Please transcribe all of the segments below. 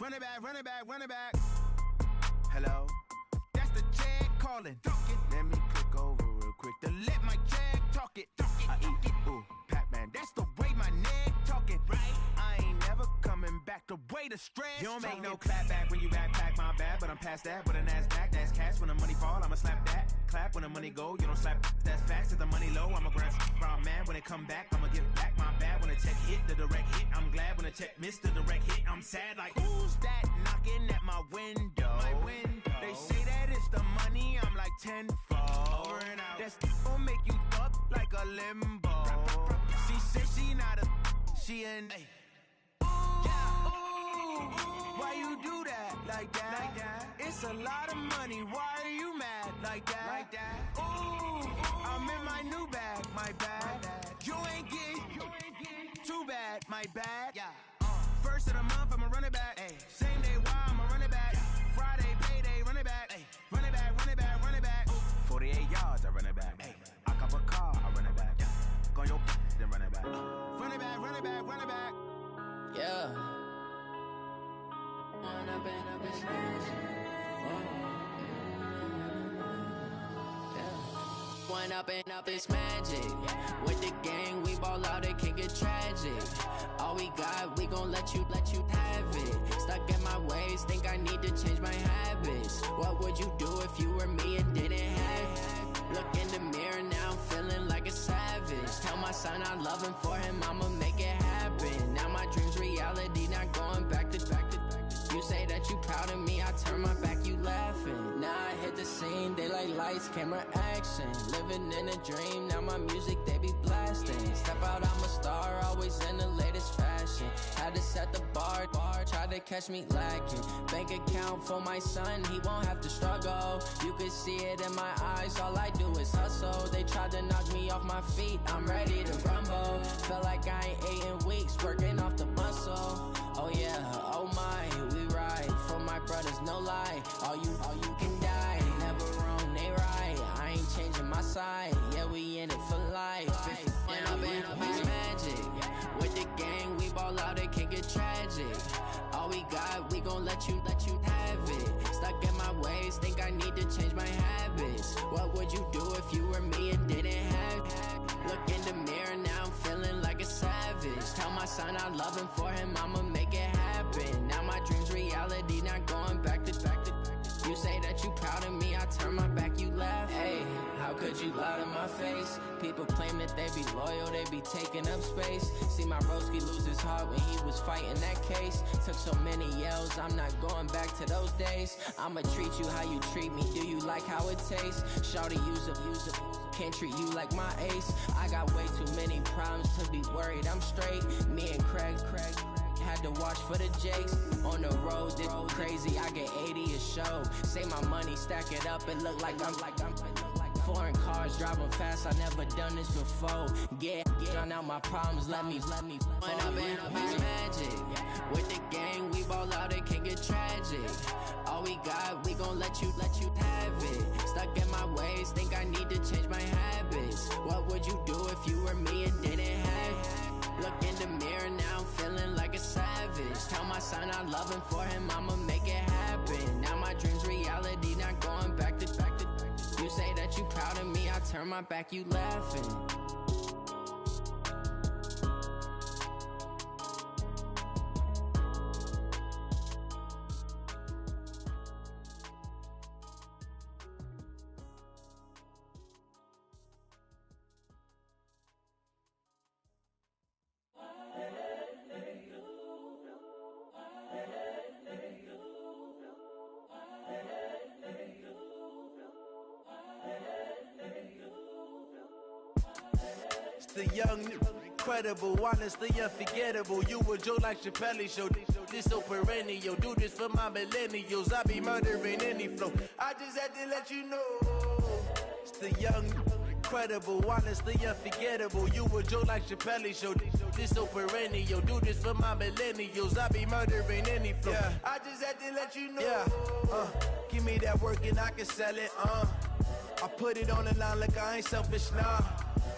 Run it back, run it back, run it back. Hello? That's the check calling. Let me click over real quick to let my check talk it. I eat it, ooh, Pac-Man. That's the way my neck talking, right? I ain't never coming back the way the stress. You don't make no clap back when you backpack, my bad, but I'm past that. With a NASDAQ, that's cash. When the money fall, I'ma slap that. Clap when the money go, you don't slap. That's facts. If the money low, I'ma grab from man. When it come back, I'ma give back my bad. When the check hit, the direct hit, I'm glad. When the check missed the direct hit, I'm sad. Like, who's that knocking at my window? They say that it's the money, I'm like tenfold. Over and out. That's gon' make you up like a limbo. She said she not a, she an. Why you do that like that? It's a lot of money. Why are you mad like that? Ooh, I'm in my new bag, my bad. You ain't getting too bad, my bad. First of the month, I'ma run it back. Same day, why I'ma run it back. Friday, payday, run it back. Run it back, run it back, run it back. 48 yards, I run it back. I cop a car, I run it back. Go on your then run it back. Run it back, run it back, run it back. Yeah. Run up and up his One up and up is magic. With the gang, we ball out, it can get tragic. All we got, we gon' let you have it. Stuck in my ways, think I need to change my habits. What would you do if you were me and didn't have it? Look in the mirror, now I'm feeling like a savage. Tell my son I love him, for him I'ma make it happen. Now my dream's reality, not going back to. You say that you proud of me, I turn my back, you laughing. Now I hit the scene, daylight lights, camera action. Living in a dream, now my music, they be blasting. Step out, I'm a star, always in the latest fashion. Had to set the bar, try to catch me lacking. Bank account for my son, he won't have to struggle. You can see it in my eyes, all I do is hustle. They tried to knock me off my feet, I'm ready to rumble. Felt like I ain't ate in weeks, working off the muscle. Oh yeah, oh my, we ride for my brothers, no lie. All you can die, never wrong, they right. I ain't changing my side, yeah, we in it for life. When up and up is magic. With the gang, we ball out, it can get tragic. All we got, we gon' let you have it. Stuck in my ways, think I need to change my habits. What would you do if you were me and didn't have it? Look in the mirror, now I'm feeling like a savage. Tell my son I love him, for him I'ma make it happen. Now my dream's reality, not going back to. You say that you proud of me, I turn my back, you laugh. Hey, how could you lie to my face? People claim that they be loyal, they be taking up space. See my broski lose his heart when he was fighting that case. Took so many yells, I'm not going back to those days. I'ma treat you how you treat me, do you like how it tastes? Shawty, use it. Can't treat you like my ace. I got way too many problems to be worried, I'm straight. Me and Craig had to watch for the Jakes. On the road, this crazy, I get 80 a show. Say my money, stack it up, it look like I'm foreign cars, driving fast, I never done this before. Get drown out my problems, let me When up and up is magic. With the gang, we ball out, it can get tragic. All we got, we gon' let you have it. Stuck in my ways, think I need to change my habits. What would you do if you were me and didn't have it? Look in the mirror, now I'm feeling like a savage. Tell my son I love him, for him I'ma make it happen. Now my dream's reality, not going back to. You say that you proud of me, I turn my back, you laughing. The young, incredible, honestly unforgettable. You a Joe like Chappelle show. This so perennial. Do this for my millennials. I be murdering any flow. I just had to let you know. It's the young, incredible, honestly unforgettable. You a Joe like Chappelle show. This so perennial. Do this for my millennials. I be murdering any flow. Yeah. I just had to let you know. Yeah. Give me that work and I can sell it. I put it on the line like I ain't selfish, nah.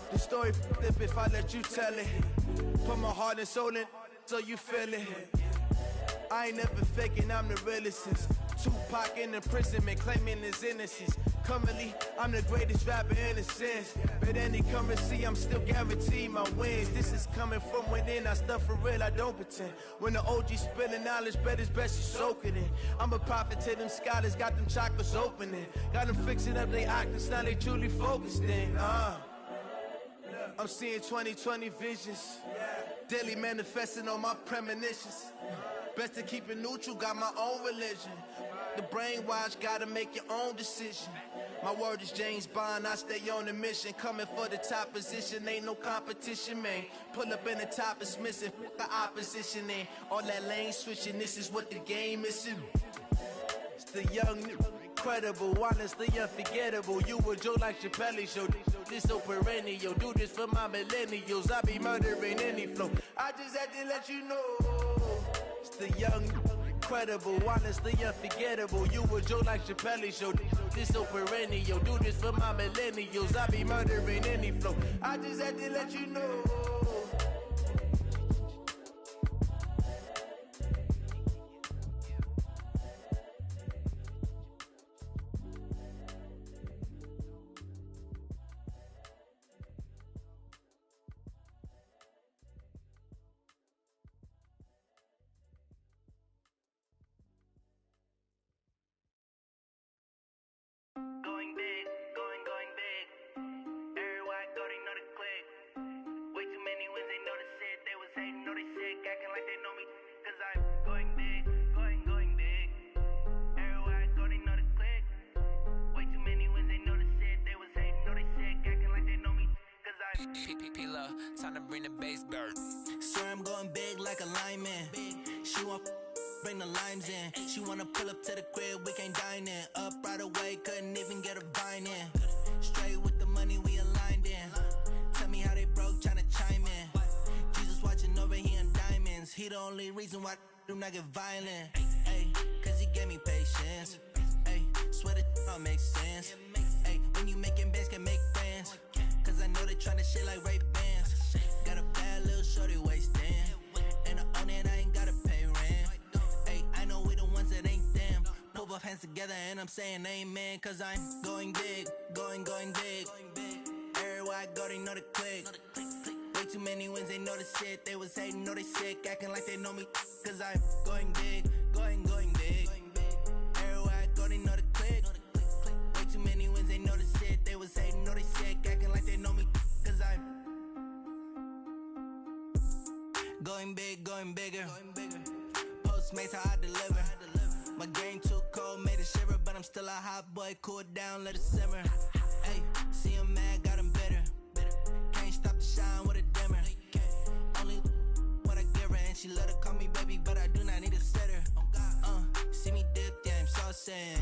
The story flip if I let you tell it. Put my heart and soul in so you feel it. I ain't never faking, I'm the realest since Tupac in imprisonment, claiming his innocence. Currently, I'm the greatest rapper in a sense. But any currency, I'm still guaranteed my wins. This is coming from within, I stuff for real, I don't pretend. When the OG spilling knowledge, bet it's best you soak it in. I'm a prophet to them scholars, got them chakras opening. Got them fixing up their octaves, now they truly focused in. I'm seeing 2020 visions, daily manifesting on my premonitions. Best to keep it neutral, got my own religion. The brainwash, gotta make your own decision. My word is James Bond, I stay on a mission. Coming for the top position, ain't no competition, man. Pull up in the top, it's missing, the opposition in. All that lane switching, this is what the game is. It's the young, incredible, honestly unforgettable. You a joke like Chappelle show. This so perennial, do this for my millennials. I be murdering any flow. I just had to let you know. It's the young, incredible, honestly unforgettable. You a joke like Chappelle show. This so perennial, do this for my millennials. I be murdering any flow. I just had to let you know. Going big, going big. Everywhere I go, they know the click. Way too many wins, they know the shit. They was hating, know they sick, acting like they know me. Cause I'm going big, going big. Everywhere I go, they know the click. Way too many wins, they know the shit. They was hating, know they sick, acting like they know me. Cause I'm P-P-P-Love, time to bring the bass bird. Swear I'm going big like a lineman. She want bring the limes in. She wanna pull up to the crib, we can't dine in. Up right away, couldn't even get a vine in. Straight with the money, we aligned in. Tell me how they broke, tryna chime in. Jesus watching over here in diamonds. He the only reason why do not get violent. Ay, cause he gave me patience. Ay, swear that all makes sense. Ay, when you making bands, can make friends. Cause I know they tryna shit like Ray Bans. Got a bad little shorty wasting. And I own it, I ain't gotta pay rent. Ay, I know we the ones that ain't them. Pull both hands together and I'm saying amen. Cause I'm going big, going big. Everywhere I go, they know the click. Way too many wins, they know the shit. They was hating, know they sick, acting like they know me. Cause I'm going big, going big. Everywhere I go, they know the click. Way too many wins, they know the shit. They was hating, know they sick, acting like they know me. Cause I'm going big, going bigger. Postmates, how I deliver. My game too cold, made it shiver. But I'm still a hot boy, cool down, let it simmer. Hey, see him mad, got him bitter. Can't stop the shine with a dimmer. Only what I give her, and she love to call me baby, but I do not need a sitter. See me dip, yeah, I'm saucing.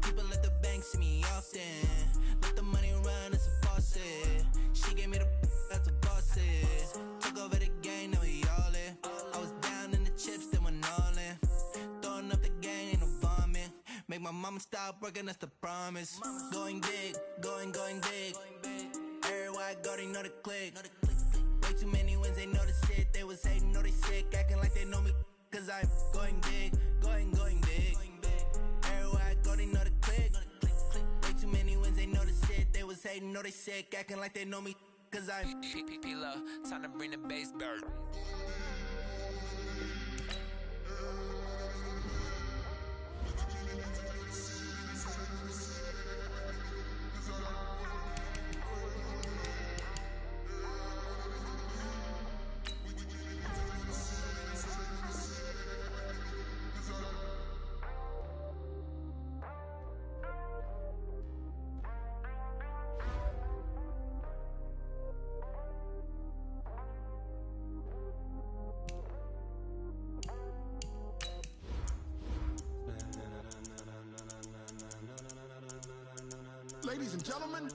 People at the bank see me often. Let the money run, it's a faucet. She gave me the that's a boss is. Took over the game, now we all in. I was down in the chips, then went all in. Throwing up the game, ain't no vomit. Make my mama stop working, that's the promise. Going big, going big. Everywhere I go, they know the click. Way too many wins, they know the shit. They was hating, know they sick, acting like they know me. Cause I'm going big, going big. Everywhere I go, they know the click. Way too many wins, they know the shit. They was hating, know they sick, acting like they know me. Cause I'm P-P-P-Love, time to bring the bass bird. Ladies and gentlemen,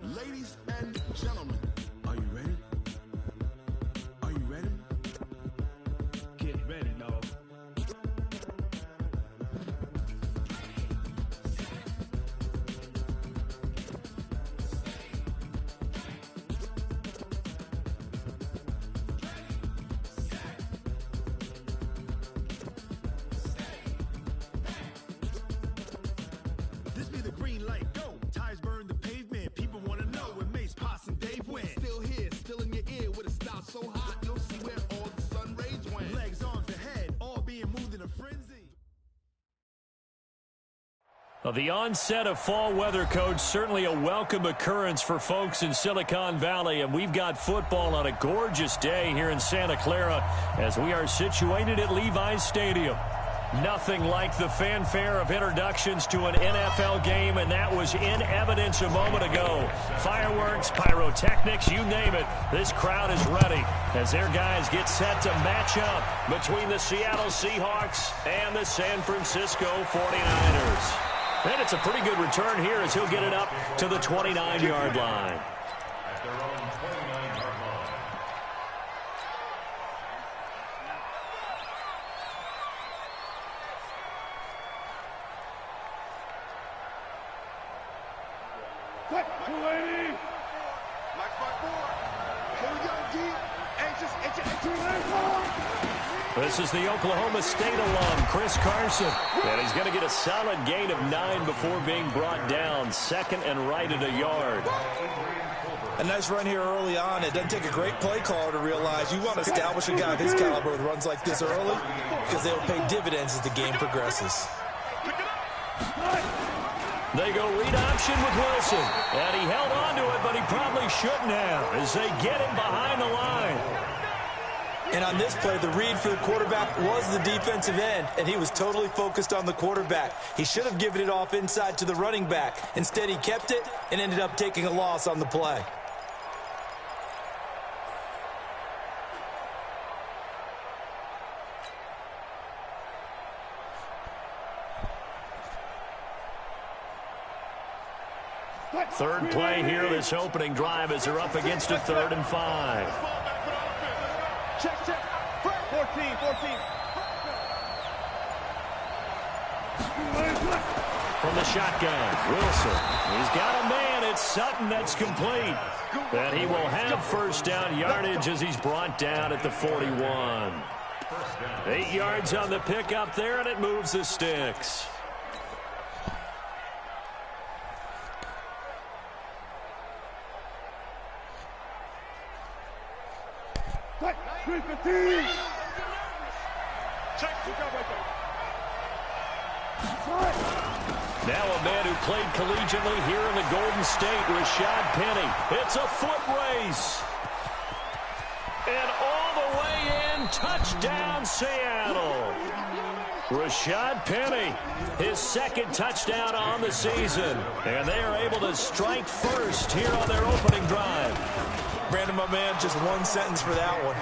ladies and gentlemen, are you ready? Are you ready? Get ready, dog. Well, the onset of fall weather, Coach, certainly a welcome occurrence for folks in Silicon Valley, and we've got football on a gorgeous day here in Santa Clara as we are situated at Levi's Stadium. Nothing like the fanfare of introductions to an NFL game, and that was in evidence a moment ago. Fireworks, pyrotechnics, you name it. This crowd is ready as their guys get set to match up between the Seattle Seahawks and the San Francisco 49ers. And it's a pretty good return here as he'll get it up to the 29-yard line. At their own 29-yard line. Quick, 280. Like 5-4. Here we go, deep. Anxious. This is the Oklahoma State alum, Chris Carson. And he's going to get a solid gain of 9 before being brought down. Second and right at a yard. A nice run here early on. It doesn't take a great play caller to realize you want to establish a guy of his caliber with runs like this early because they'll pay dividends as the game progresses. They go read option with Wilson. And he held on to it, but he probably shouldn't have as they get him behind the line. And on this play, the read for the quarterback was the defensive end, and he was totally focused on the quarterback. He should have given it off inside to the running back. Instead, he kept it and ended up taking a loss on the play. Third play here, this opening drive as they're up against a 3rd and 5. Check. 14. From the shotgun, Wilson. He's got a man. It's Sutton that's complete. And he will have first down yardage as he's brought down at the 41. 8 yards on the pickup there, and it moves the sticks. Now a man who played collegiately here in the Golden State, Rashad Penny. It's a foot race. And all the way in, touchdown Seattle. Rashad Penny, his second touchdown on the season. And they are able to strike first here on their opening drive. Brandon, my man, just one sentence for that one.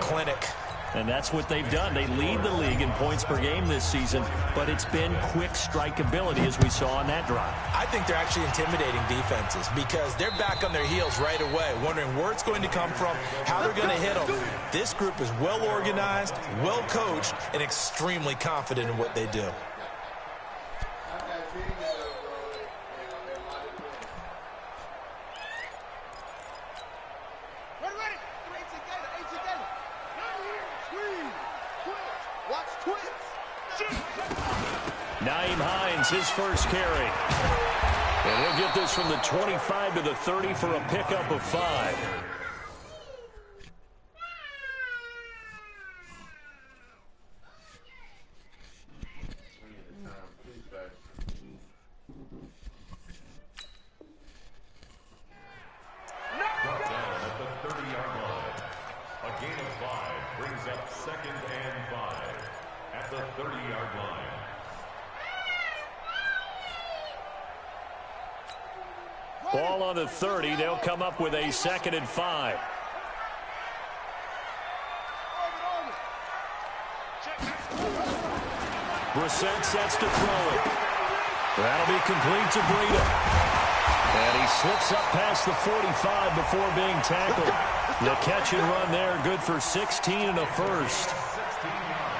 Clinic. And that's what they've done. They lead the league in points per game this season, but it's been quick strikeability as we saw on that drive. I think they're actually intimidating defenses because they're back on their heels right away, wondering where it's going to come from, how they're going to hit them. This group is well organized, well coached, and extremely confident in what they do. Naeem Hines, his first carry. And he'll get this from the 25 to the 30 for a pickup of 5. Brought down at the 30-yard line. A gain of 5 brings up 2nd and 5 at the 30-yard line. Ball on the 30. They'll come up with a 2nd and 5. Brissett sets to throw it. That'll be complete to Breida. And he slips up past the 45 before being tackled. The catch and run there, good for 16 and a first.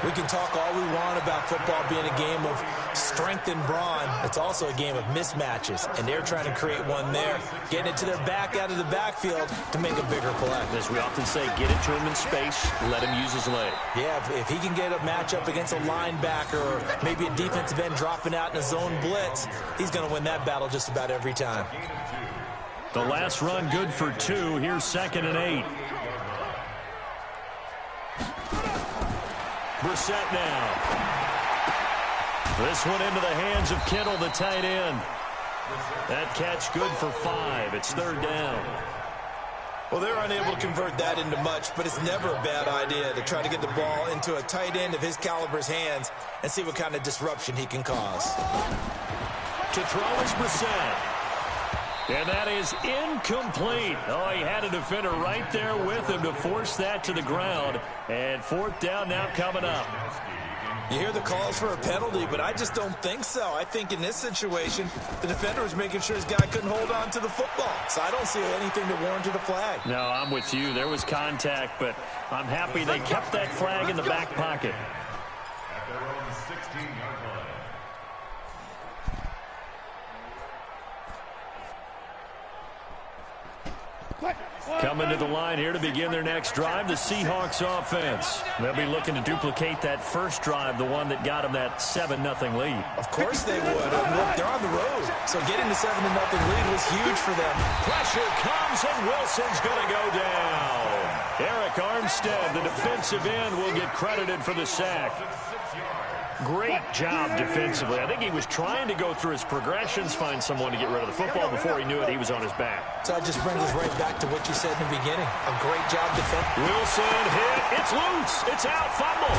We can talk all we want about football being a game of strength and brawn. It's also a game of mismatches, and they're trying to create one there, getting it to their back out of the backfield to make a bigger play. As we often say, get it to him in space, let him use his leg. Yeah, if he can get a matchup against a linebacker or maybe a defensive end dropping out in a zone blitz, he's going to win that battle just about every time. The last run good for 2. Here's 2nd and 8. Brissett now. This one into the hands of Kittle, the tight end. That catch good for 5. It's third down. Well, they're unable to convert that into much, but it's never a bad idea to try to get the ball into a tight end of his caliber's hands and see what kind of disruption he can cause. To throw is Brissett. And that is incomplete. Oh, he had a defender right there with him to force that to the ground. And fourth down now coming up. You hear the calls for a penalty, but I just don't think so. I think in this situation, the defender was making sure his guy couldn't hold on to the football. So I don't see anything that warranted a flag. No, I'm with you. There was contact, but I'm happy they kept that flag in the back pocket. At their own 16-yard line. Coming to the line here to begin their next drive, the Seahawks offense. They'll be looking to duplicate that first drive, the one that got them that 7-0 lead. Of course they would. Look, they're on the road, so getting the 7-0 lead was huge for them. Pressure comes, and Wilson's going to go down. Eric Armstead, the defensive end, will get credited for the sack. Great job defensively. I think he was trying to go through his progressions, find someone to get rid of the football. Before he knew it, he was on his back. So that just brings us right back to what you said in the beginning. A great job defending. Wilson hit. It's loose. It's out. Fumble.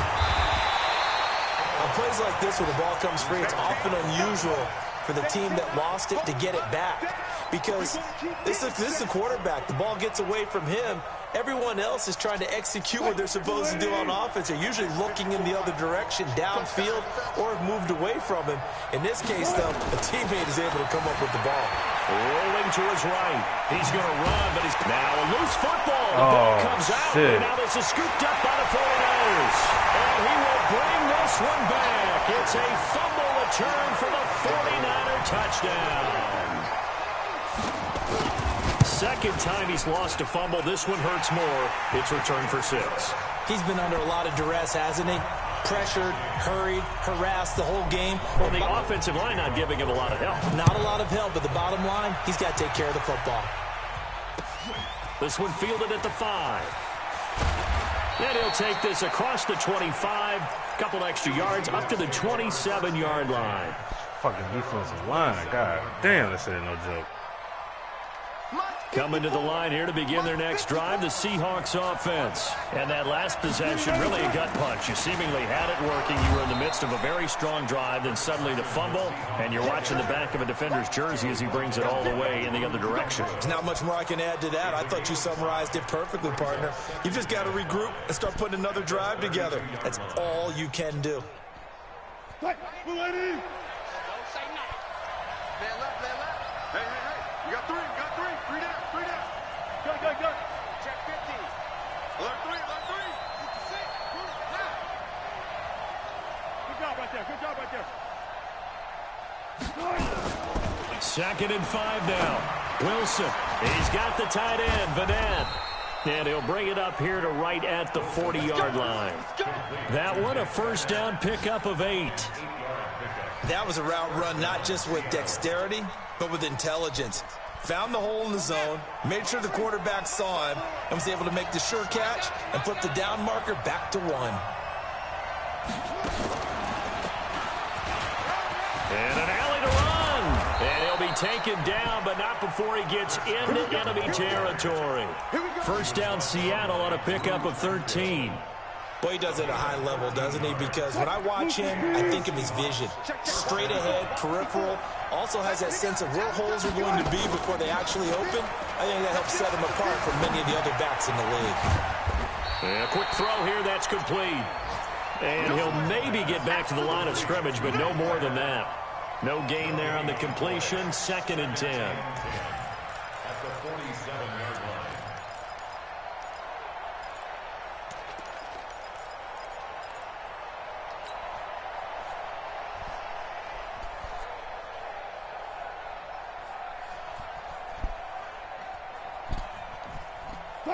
On plays like this where the ball comes free, it's often unusual for the team that lost it to get it back. Because this is a quarterback. The ball gets away from him. Everyone else is trying to execute what they're supposed to do on offense. They're usually looking in the other direction, downfield, or have moved away from him. In this case, though, a teammate is able to come up with the ball. Rolling to his right. He's going to run, but he's now a loose football. The ball comes out, and now this is scooped up by the 49ers. And he will bring this one back. It's a fumble return for the 49er touchdown. Second time he's lost a fumble. This one hurts more. It's returned for 6. He's been under a lot of duress, hasn't he? Pressured, hurried, harassed the whole game. Well, the offensive line not giving him a lot of help. Not a lot of help, but the bottom line, he's got to take care of the football. This one fielded at the 5. And he'll take this across the 25. Couple extra yards up to the 27-yard line. Fucking defensive line. God damn, this ain't no joke. Coming to the line here to begin their next drive, the Seahawks offense. And that last possession, really a gut punch. You seemingly had it working. You were in the midst of a very strong drive, then suddenly the fumble, and you're watching the back of a defender's jersey as he brings it all the way in the other direction. There's not much more I can add to that. I thought you summarized it perfectly, partner. You've just got to regroup and start putting another drive together. That's all you can do. Hey, hey, you got 3, three down. Go. Check 50. Alert 3. Good job right there. Second and 5 now. Wilson, he's got the tight end, Vanette. And he'll bring it up here to right at the 40-yard line. That one a first down pickup of 8. That was a route run not just with dexterity, but with intelligence. Found the hole in the zone, made sure the quarterback saw him, and was able to make the sure catch and flip the down marker back to 1. And an alley to run. And he'll be taken down, but not before he gets into enemy territory. First down Seattle on a pickup of 13. Boy, he does it at a high level, doesn't he? Because when I watch him, I think of his vision. Straight ahead, peripheral, also has that sense of where holes are going to be before they actually open. I think that helps set him apart from many of the other backs in the league. And a quick throw here, that's complete. And he'll maybe get back to the line of scrimmage, but no more than that. No gain there on the completion, 2nd and 10. At the 47-yard line.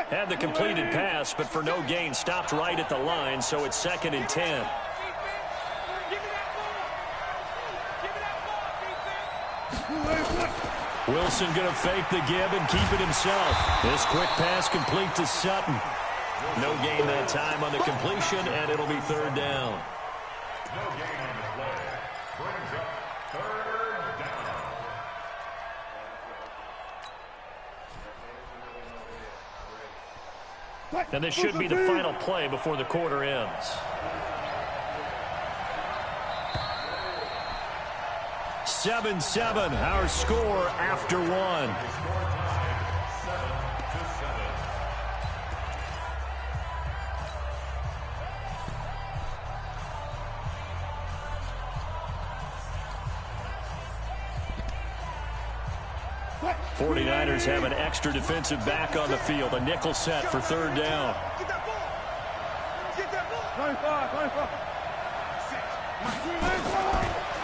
Had the completed pass, but for no gain, stopped right at the line, so it's 2nd and 10. Wilson going to fake the give and keep it himself. This quick pass complete to Sutton. No gain that time on the completion, and it'll be 3rd down. No gain on the play. brings up third down. And this should be the final play before the quarter ends. 7-7, our score after one. '49ers have an extra defensive back on the field. A nickel set for third down.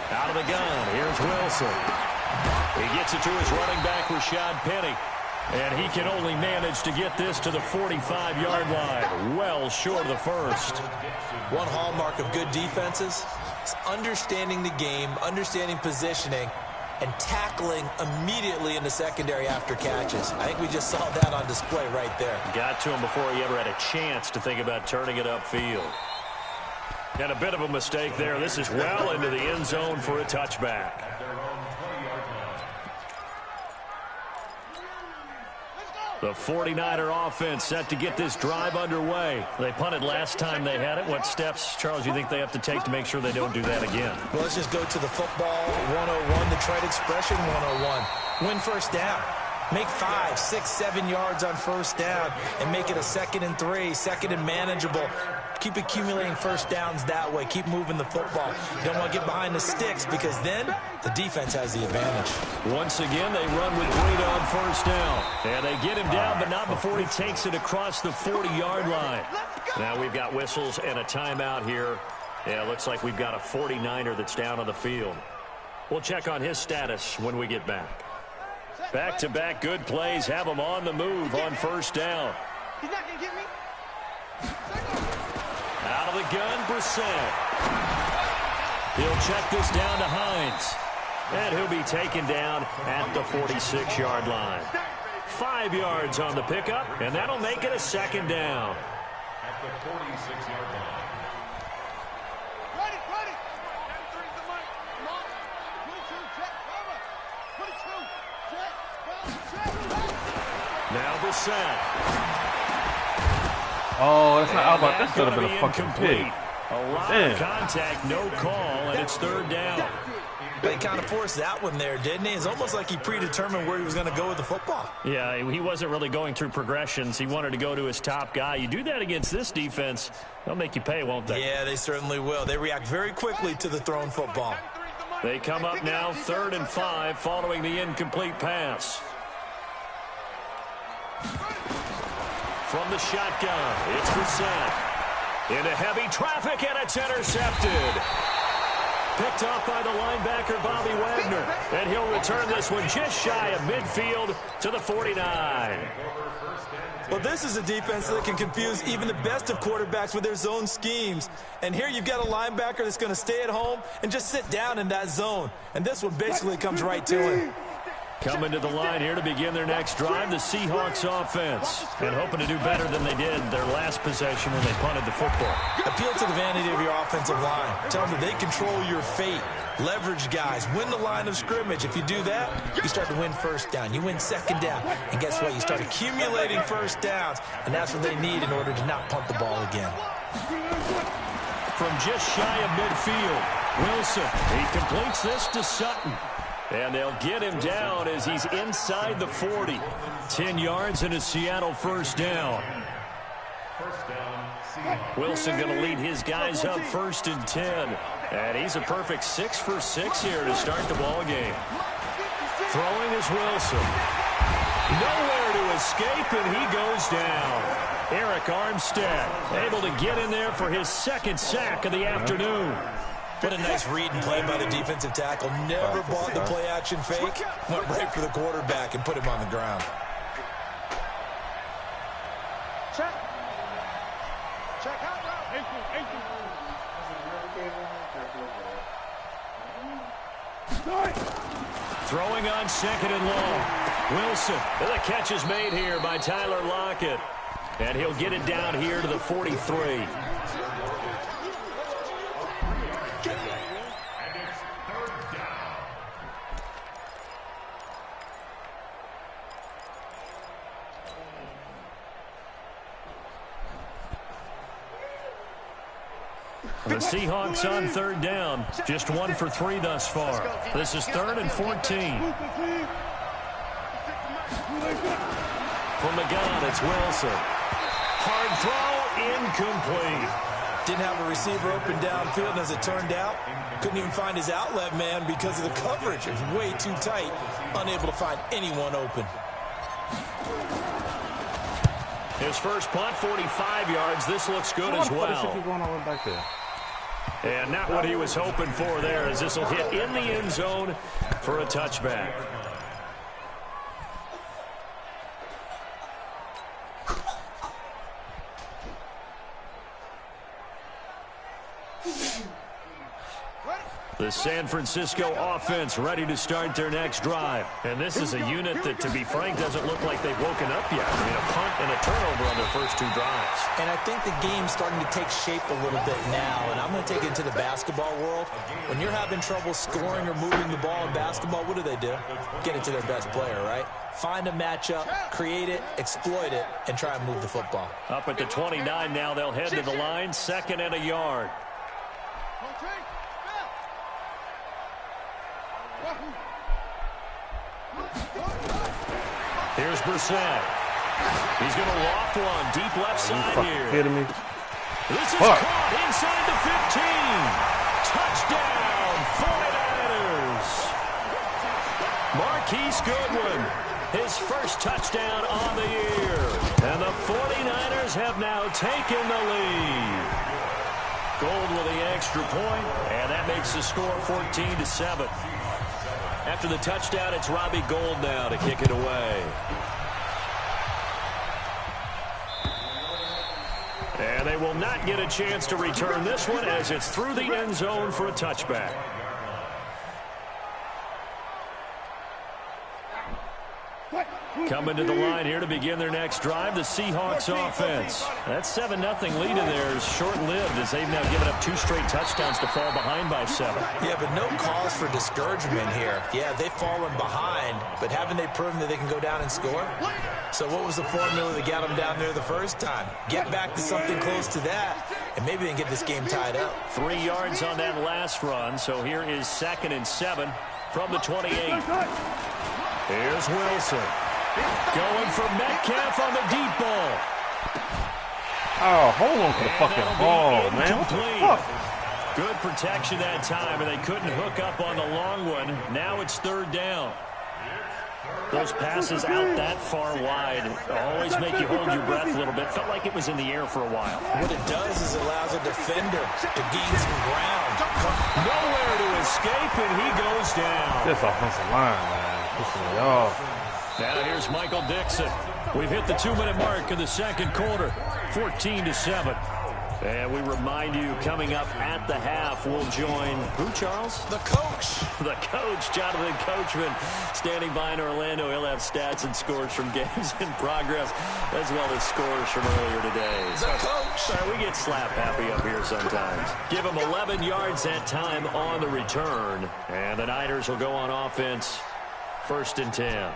Out of the gun, here's Wilson. He gets it to his running back, Rashad Penny. And he can only manage to get this to the 45-yard line. Well short of the first. One hallmark of good defenses is understanding the game, understanding positioning, and tackling immediately in the secondary after catches. I think we just saw that on display right there. Got to him before he ever had a chance to think about turning it upfield. And a bit of a mistake there. This is well into the end zone for a touchback. The 49er offense set to get this drive underway. They punted last time they had it. What steps, Charles, do you think they have to take to make sure they don't do that again? Well, let's just go to the football 101, the trade expression 101. Win first down. Make 5, 6, 7 yards on first down and make it a 2nd and 3, 2nd and manageable. Keep accumulating first downs that way. Keep moving the football. You don't want to get behind the sticks because then the defense has the advantage. Once again, they run with Breida on first down. And they get him down, but not before he takes it across the 40-yard line. Now we've got whistles and a timeout here. Yeah, it looks like we've got a 49er that's down on the field. We'll check on his status when we get back. Back-to-back good plays have him on the move on first down. He's not going to get me. Out of the gun, Brissett. He'll check this down to Hines. And he'll be taken down at the 46-yard line. 5 yards on the pickup, and that'll make it a 2nd down. At the 46-yard line. Now Brissett. Oh, that's not out about this. Could have been a fucking pig. A lot of contact, no call, and it's third down. But he kind of forced that one there, didn't he? It's almost like he predetermined where he was going to go with the football. Yeah, he wasn't really going through progressions. He wanted to go to his top guy. You do that against this defense, they'll make you pay, won't they? Yeah, they certainly will. They react very quickly to the thrown football. They come up now 3rd and 5 following the incomplete pass. From the shotgun, it's Brissett. Into heavy traffic, and it's intercepted. Picked off by the linebacker, Bobby Wagner. And he'll return this one just shy of midfield to the 49. Well, this is a defense that can confuse even the best of quarterbacks with their zone schemes. And here you've got a linebacker that's going to stay at home and just sit down in that zone. And this one basically comes right to him. Coming to the line here to begin their next drive, the Seahawks offense. And hoping to do better than they did their last possession when they punted the football. Appeal to the vanity of your offensive line. Tell them that they control your fate. Leverage guys. Win the line of scrimmage. If you do that, you start to win first down. You win 2nd down. And guess what? You start accumulating first downs. And that's what they need in order to not punt the ball again. From just shy of midfield, Wilson. He completes this to Sutton. And they'll get him down as he's inside the 40. 10 yards and a Seattle first down. Wilson going to lead his guys up 1st and 10. And he's a perfect 6 for 6 here to start the ball game. Throwing is Wilson. Nowhere to escape, and he goes down. Eric Armstead able to get in there for his 2nd sack of the afternoon. What a nice read and play by the defensive tackle. Never bought the play-action fake. Went right for the quarterback and put him on the ground. Check. Check out now. Throwing on 2nd and long. Wilson. The catch is made here by Tyler Lockett. And he'll get it down here to the 43. The Seahawks on third down. Just 1 for 3 thus far. This is 3rd and 14. From the gun, it's Wilson. Hard throw, incomplete. Didn't have a receiver open downfield, and as it turned out, couldn't even find his outlet man because of the coverage. It was way too tight, unable to find anyone open. His first punt, 45 yards. This looks good as well. And not what he was hoping for there, as this will hit in the end zone for a touchback. The San Francisco offense ready to start their next drive. And this is a unit that, to be frank, doesn't look like they've woken up yet. I mean, a punt and a turnover on their first 2 drives. And I think the game's starting to take shape a little bit now. And I'm going to take it to the basketball world. When you're having trouble scoring or moving the ball in basketball, what do? Get it to their best player, right? Find a matchup, create it, exploit it, and try and move the football. Up at the 29 now, they'll head to the line, 2nd and a yard. Here's Brissett. He's going to loft one deep left side here. Kidding me? This is caught inside the 15. Touchdown, 49ers. Marquise Goodwin, his first touchdown on the year. And the 49ers have now taken the lead. Gold with the extra point, and that makes the score 14-7. After the touchdown, it's Robbie Gould now to kick it away. And they will not get a chance to return this one as it's through the end zone for a touchback. Coming to the line here to begin their next drive, the Seahawks offense. That 7-0 lead in there is short-lived as they've now given up 2 straight touchdowns to fall behind by 7. Yeah, but no cause for discouragement here. Yeah, they've fallen behind, but haven't they proven that they can go down and score? So what was the formula that got them down there the first time? Get back to something close to that, and maybe they can get this game tied up. 3 yards on that last run, so here is 2nd and 7 from the 28. Here's Wilson. Going for Metcalf on the deep ball. Oh, hold on to the fucking ball, man. What the fuck? Good protection that time, and they couldn't hook up on the long one. Now it's 3rd down. Those passes out that far wide always make you hold your breath a little bit. Felt like it was in the air for a while. What it does is it allows a defender to gain some ground. Nowhere to escape, and he goes down. This offensive line, man. This is off. Now here's Michael Dixon. We've hit the 2-minute mark in the second quarter, 14-7. And we remind you, coming up at the half, we'll join, who, Charles? The coach. The coach, Jonathan Coachman, standing by in Orlando. He'll have stats and scores from games in progress, as well as scores from earlier today. The coach. Sorry, we get slap happy up here sometimes. Give him 11 yards that time on the return. And the Niners will go on offense, 1st and 10.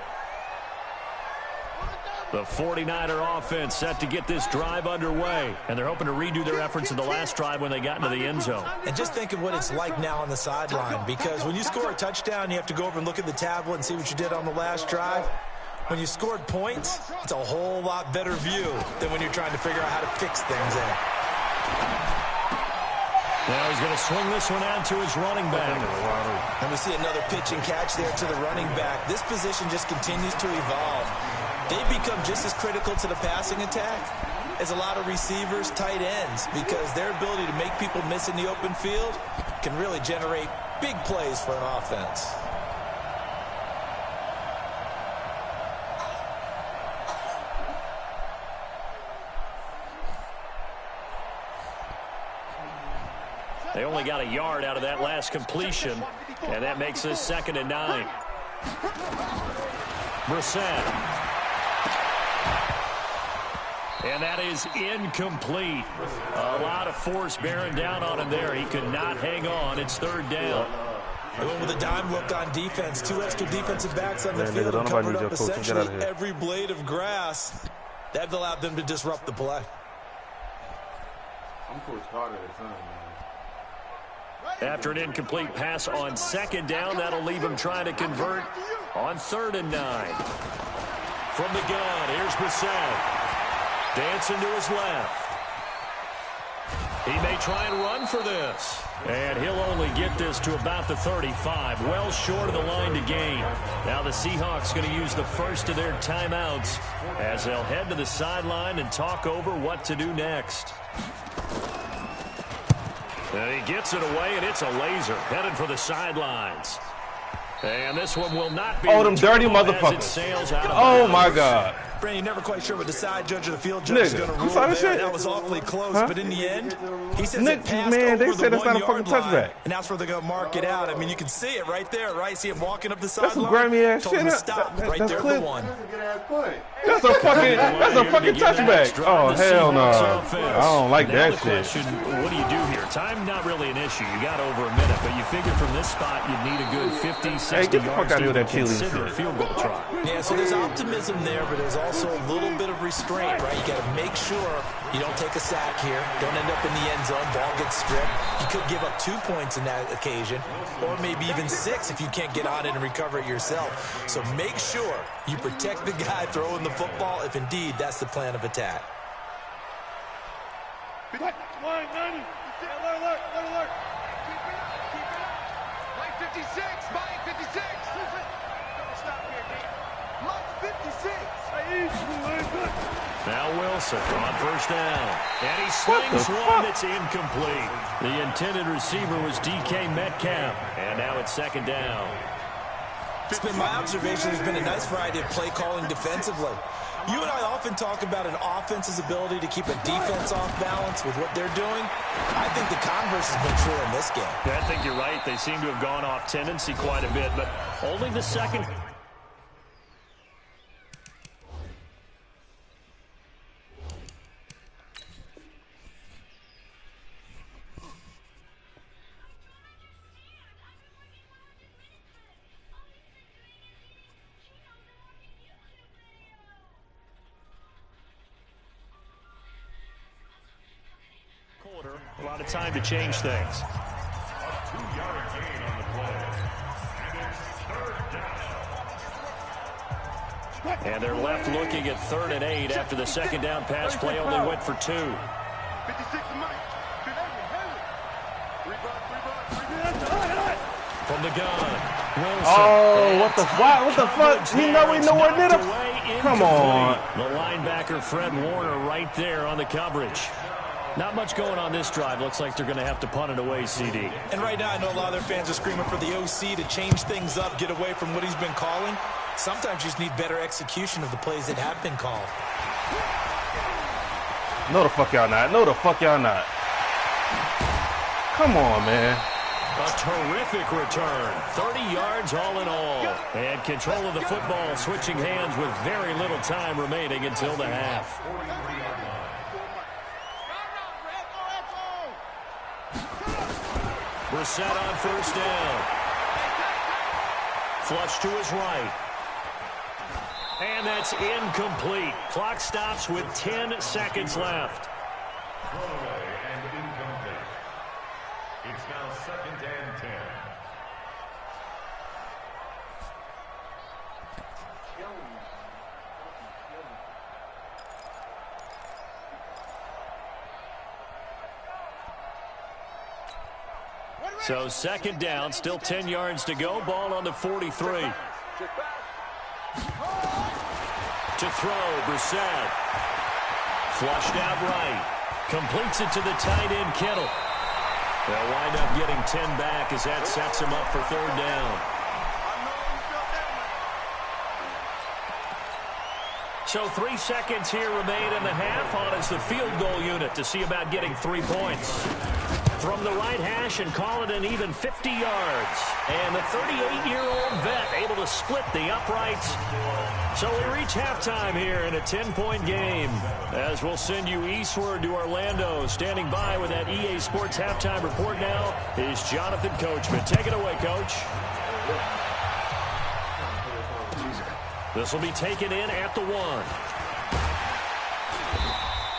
The 49er offense set to get this drive underway, and they're hoping to redo their efforts in the last drive when they got into the end zone. And just think of what it's like now on the sideline, because when you score a touchdown, you have to go over and look at the tablet and see what you did on the last drive. When you scored points, it's a whole lot better view than when you're trying to figure out how to fix things in. Now he's going to swing this one out to his running back. And we see another pitch and catch there to the running back. This position just continues to evolve. They become just as critical to the passing attack as a lot of receivers, tight ends, because their ability to make people miss in the open field can really generate big plays for an offense. They only got a yard out of that last completion, and that makes this 2nd and 9. Brissett. And that is incomplete. A lot of force bearing down on him there. He could not hang on. It's 3rd down. They went with a dime look on defense. 2 extra defensive backs on the field and covered up essentially every blade of grass. That allowed them to disrupt the play. I'm Coach Carter's son, man. After an incomplete pass on second down, that'll leave him trying to convert on 3rd and 9. From the gun, here's Brissett. Dancing to his left. He may try and run for this. And he'll only get this to about the 35, well short of the line to gain. Now the Seahawks going to use the first of their timeouts as they'll head to the sideline and talk over what to do next. And he gets it away, and it's a laser headed for the sidelines. And this one will not be. Oh, them dirty motherfuckers. Oh, my God. Brandon, you're never quite sure what the side judge or the field judge is going to rule there. That was awfully close, but in the end, he says it passed over they said the that's not a fucking touchback. And that's where they're going to mark it out. I mean, you can see it right there, right? See him walking up the sideline. That's some grimy ass shit. That's the one. That's a fucking touchback. Oh, hell no. I don't like that shit. What do you do here? Time not really an issue. You got over a minute, but you figure from this spot you'd need a good 50, 60 yards to consider a field goal try. Yeah, so there's optimism there, but there's also a little bit of restraint, right? You got to make sure you don't take a sack here. Don't end up in the end zone. Ball gets stripped. You could give up 2 points in that occasion, or maybe even 6 if you can't get on it and recover it yourself. So make sure you protect the guy throwing the football if indeed that's the plan of attack. Alert. Keep it up. Mike 56. Mike 56. Don't stop here, D. Mike 56. Now Wilson on 1st down. And he slings one that's incomplete. The intended receiver was DK Metcalf. And now it's 2nd down. It's been my observation. There's been a nice variety of play calling defensively. You and I often talk about an offense's ability to keep a defense off balance with what they're doing. I think the converse has been true in this game. I think you're right. They seem to have gone off tendency quite a bit, but only the second. A lot of time to change things. A 2-yard gain on the play. And it's 3rd down. And they're left looking at 3rd and 8 after the 2nd down pass play only went for 2. 56 Mike. From the gun, Wilson. Oh, what the fuck? He nowhere near the. Come on. The linebacker Fred Warner right there on the coverage. Not much going on this drive. Looks like they're going to have to punt it away, CD. And right now, I know a lot of their fans are screaming for the OC to change things up, get away from what he's been calling. Sometimes you just need better execution of the plays that have been called. No, the fuck y'all not. No, the fuck y'all not. Come on, man. A terrific return. 30 yards all in all. And control of the football switching hands with very little time remaining until the half. Brissett on 1st down. Flush to his right. And that's incomplete. Clock stops with 10 seconds left. Throwaway and incomplete. It's now 2nd and 10. So 2nd down, still 10 yards to go. Ball on the 43. To throw, Brissett. Flushed out right. Completes it to the tight end, Kittle. They'll wind up getting 10 back as that sets him up for 3rd down. So 3 seconds here remain in the half on as the field goal unit to see about getting 3 points. From the right hash and call it an even 50 yards. And the 38-year-old vet able to split the uprights. So we reach halftime here in a 10-point game. As we'll send you eastward to Orlando. Standing by with that EA Sports halftime report now is Jonathan Coachman. Take it away, Coach. This will be taken in at the 1.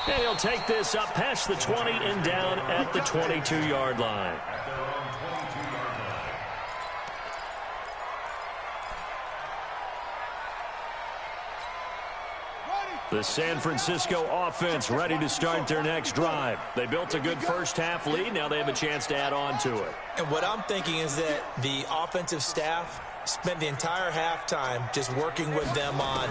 And he'll take this up past the 20 and down at the 22-yard line. The San Francisco offense ready to start their next drive. They built a good first-half lead. Now they have a chance to add on to it. And what I'm thinking is that the offensive staff spent the entire halftime just working with them on,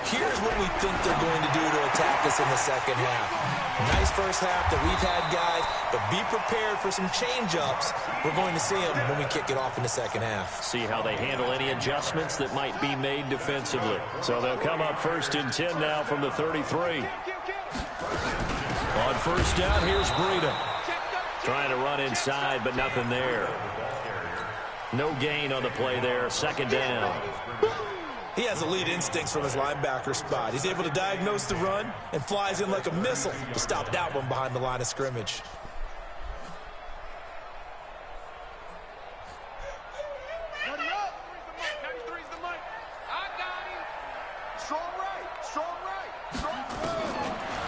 here's what we think they're going to do to attack us in the second half. Nice first half that we've had, guys, but be prepared for some change-ups. We're going to see them when we kick it off in the second half. See how they handle any adjustments that might be made defensively. So they'll come up 1st and 10 now from the 33. On first down, here's Breida. Trying to run inside, but nothing there. No gain on the play there. 2nd down. He has elite instincts from his linebacker spot. He's able to diagnose the run and flies in like a missile to stop that one behind the line of scrimmage.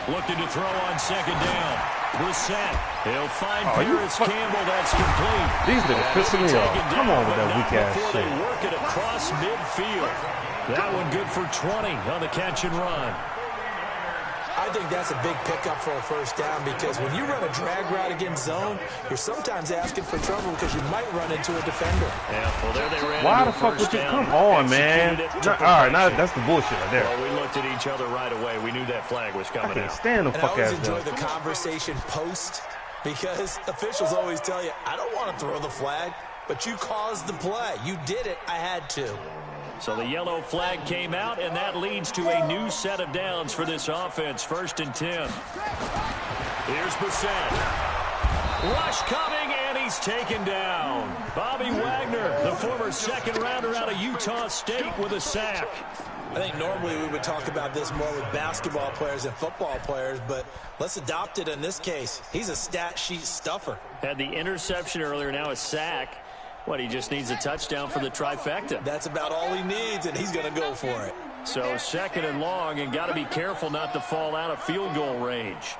Looking to throw on 2nd down. Brissett. He'll find Paris Campbell. That's complete. These niggas pissing me off. Come on with that weak-ass shit. They work it across midfield. That one good for 20 on the catch and run. I think that's a big pickup for a first down because when you run a drag route against zone, you're sometimes asking for trouble because you might run into a defender. Yeah, well, there they ran. Why the fuck would you come on, man? All right, now that's the bullshit right there. Well, we looked at each other right away. We knew that flag was coming out. Stand the fuck out. I always enjoy the conversation post because officials always tell you, I don't want to throw the flag, but you caused the play. You did it. I had to. So the yellow flag came out, and that leads to a new set of downs for this offense. 1st and 10. Here's Brissett. Rush coming, and he's taken down. Bobby Wagner, the former 2nd rounder out of Utah State, with a sack. I think normally we would talk about this more with basketball players and football players, but let's adopt it in this case. He's a stat sheet stuffer. Had the interception earlier, now a sack. What, he just needs a touchdown for the trifecta. That's about all he needs, and he's going to go for it. So 2nd and long, and got to be careful not to fall out of field goal range.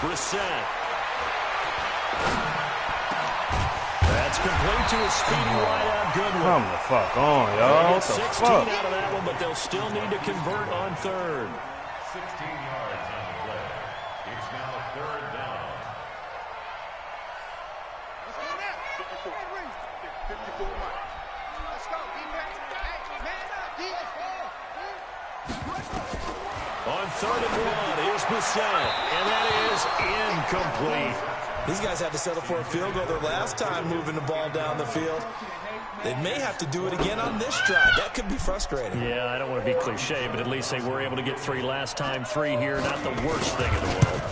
Brissett. That's complete to a speedy wideout Goodwin. Come the fuck on, y'all. What the 16 fuck? out of that one, but they'll still need to convert on 3rd. 16 yards on the play. It's now 3rd down. On 3rd and 1, here's Brissett, and that is incomplete. These guys had to settle for a field goal their last time moving the ball down the field. They may have to do it again on this drive. That could be frustrating. Yeah, I don't want to be cliche, but at least they were able to get 3 last time. 3 here, not the worst thing in the world.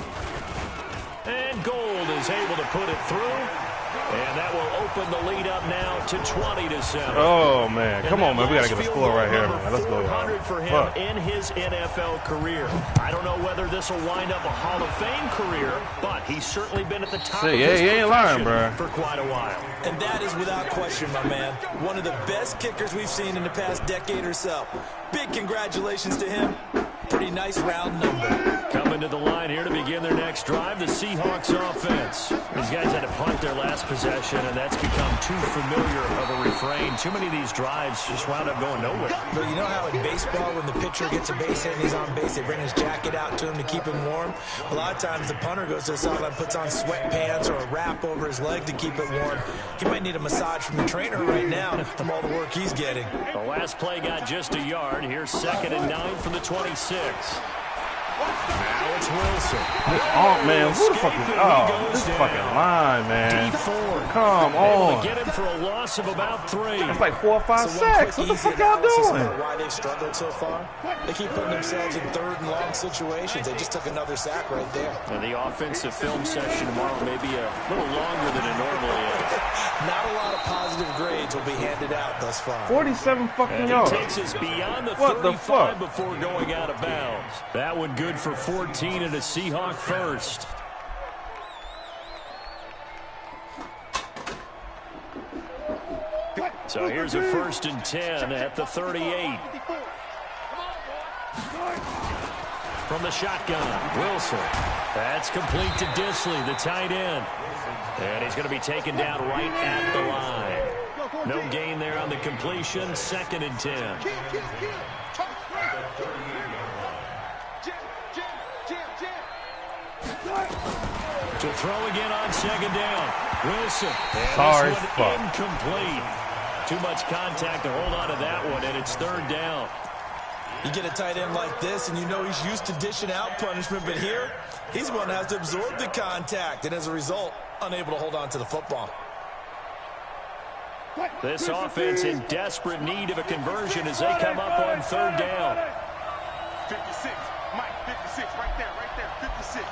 And Gold is able to put it through. And that will open the lead up now to 20-7. Oh, man. Come on, man. We got to get a score right here, man. Let's go, y'all. 400 for him in his NFL career. I don't know whether this will wind up a Hall of Fame career, but he's certainly been at the top of his profession for quite a while. And that is without question, my man. One of the best kickers we've seen in the past decade or so. Big congratulations to him. Pretty nice round number. Coming to the line here to begin their next drive, the Seahawks offense. These guys had to punt their last possession, and that's become too familiar of a refrain. Too many of these drives just wound up going nowhere. But you know how in baseball, when the pitcher gets a base hit and he's on base, they bring his jacket out to him to keep him warm? A lot of times the punter goes to the sideline, puts on sweatpants or a wrap over his leg to keep it warm. He might need a massage from the trainer right now from all the work he's getting. The last play got just a yard. Here's 2nd and 9 from the 26. Now it's Wilson. Oh, man. Who the fuck is... Oh, this fucking line, man. Come on. Get him for a loss of about 3. It's like 4 or 5 sacks. What the fuck y'all doing? Why they've struggled so far? They keep putting themselves in 3rd and long situations. They just took another sack right there. And the offensive film session tomorrow may be a little longer than it normally is. Not a lot of positive grades will be handed out thus far. 47 fucking and yards. He takes us beyond the what 35 before going out of bounds. That one good for 14 and a Seahawk first. So here's a 1st and 10 at the 38. from the shotgun. Wilson. That's complete to Disley, the tight end. And he's going to be taken down right at the line. No gain there on the completion. 2nd and 10. To throw again on 2nd down. Wilson. And this one incomplete. Too much contact to hold on to that one, and it's 3rd down. You get a tight end like this, and you know he's used to dishing out punishment, but here, he's one that has to absorb the contact, and as a result, unable to hold on to the football. This offense in desperate need of a conversion as they come up on 3rd down. 56, Mike, 56, right there, 56.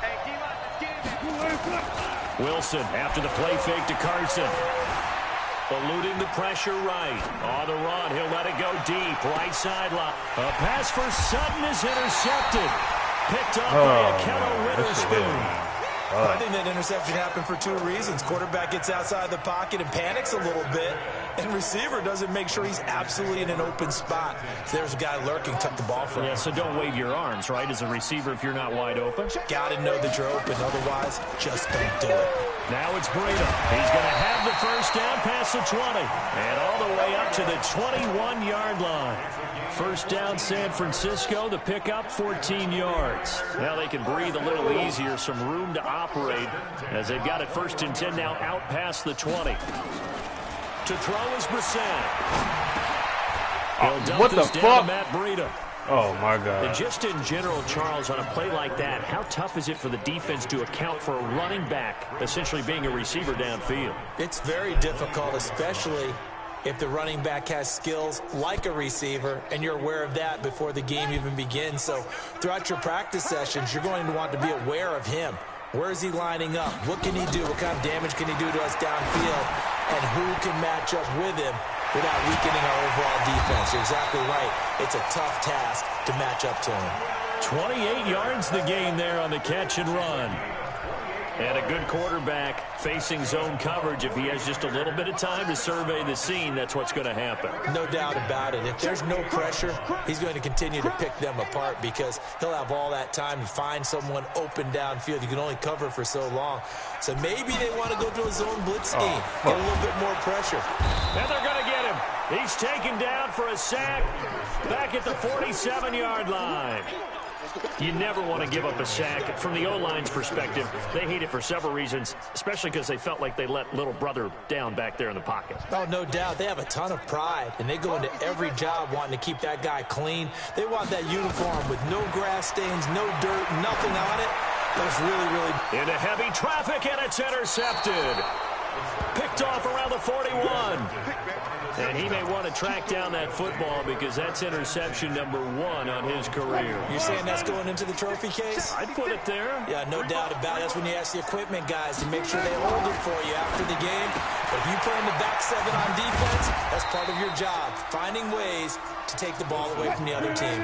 Hey, Wilson after the play fake to Carson. Eluding the pressure right. On the run, he'll let it go deep. Right sideline. A pass for Sutton is intercepted. Picked up by Akello Witherspoon. I think that interception happened for 2 reasons. Quarterback gets outside the pocket and panics a little bit, and receiver doesn't make sure he's absolutely in an open spot. So there's a guy lurking, tuck the ball for him. Yeah, so don't wave your arms, right, as a receiver if you're not wide open. Got to know that you're open, otherwise just don't do it. Now it's Breida. He's going to have the 1st down past the 20, and all the way up to the 21-yard line. 1st down, San Francisco. The pickup, 14 yards. Now they can breathe a little easier, some room to operate as they've got it 1st and 10 now out past the 20. To throw is Brissett. What the fuck? Matt Breida. Oh, my God. And just in general, Charles, on a play like that, how tough is it for the defense to account for a running back essentially being a receiver downfield? It's very difficult, especially if the running back has skills like a receiver, and you're aware of that before the game even begins. So throughout your practice sessions, you're going to want to be aware of him. Where is he lining up? What can he do? What kind of damage can he do to us downfield? And who can match up with him without weakening our overall defense? You're exactly right. It's a tough task to match up to him. 28 yards the gain there on the catch and run. And a good quarterback facing zone coverage. If he has just a little bit of time to survey the scene, that's what's going to happen. No doubt about it. If there's no pressure, he's going to continue to pick them apart because he'll have all that time to find someone open downfield. You can only cover for so long. So maybe they want to go to a zone blitz scheme, get a little bit more pressure. And they're going to get him. He's taken down for a sack back at the 47-yard line. You never want to give up a sack. From the O-line's perspective, they hate it for several reasons, especially because they felt like they let little brother down back there in the pocket. Oh, no doubt. They have a ton of pride, and they go into every job wanting to keep that guy clean. They want that uniform with no grass stains, no dirt, nothing on it. But it's really... Into heavy traffic, and it's intercepted. Picked off around the 41. And he may want to track down that football because that's interception number 1 on his career. You're saying that's going into the trophy case? I'd put it there. Yeah, no doubt about it. That's when you ask the equipment guys to make sure they hold it for you after the game. But if you play in the back 7 on defense, that's part of your job, finding ways to take the ball away from the other team.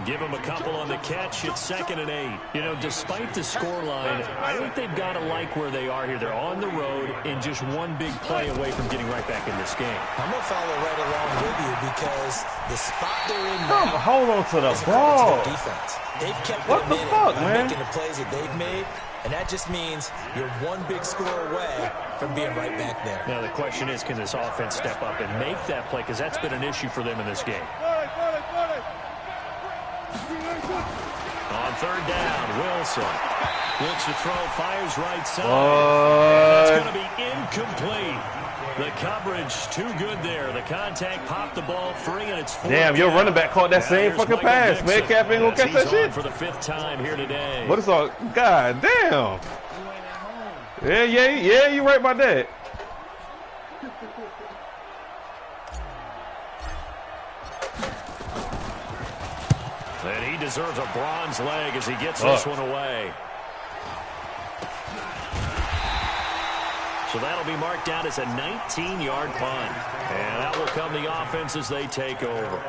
Give them a couple on the catch. It's 2nd and 8. You know, despite the scoreline, I think they've got to like where they are here. They're on the road and just one big play away from getting right back in this game. I'm going to follow right along with you because the spot they're in now, hold on to the ball. To defense. They've kept what the fuck, man? Making the plays that they've made, and that just means you're one big score away from being right back there. Now the question is, can this offense step up and make that play? Because that's been an issue for them in this game. On 3rd down, Wilson looks to throw, fires right side. It's going to be incomplete. The coverage too good there. The contact popped the ball free, and it's 4th. Damn, your running back caught that same fucking pass, man. Cap ain't gonna catch that shit for the 5th time here today. What is all? God damn. Yeah, you right about that. And he deserves a bronze leg as he gets this one away. So that'll be marked out as a 19-yard punt. And out will come the offense as they take over.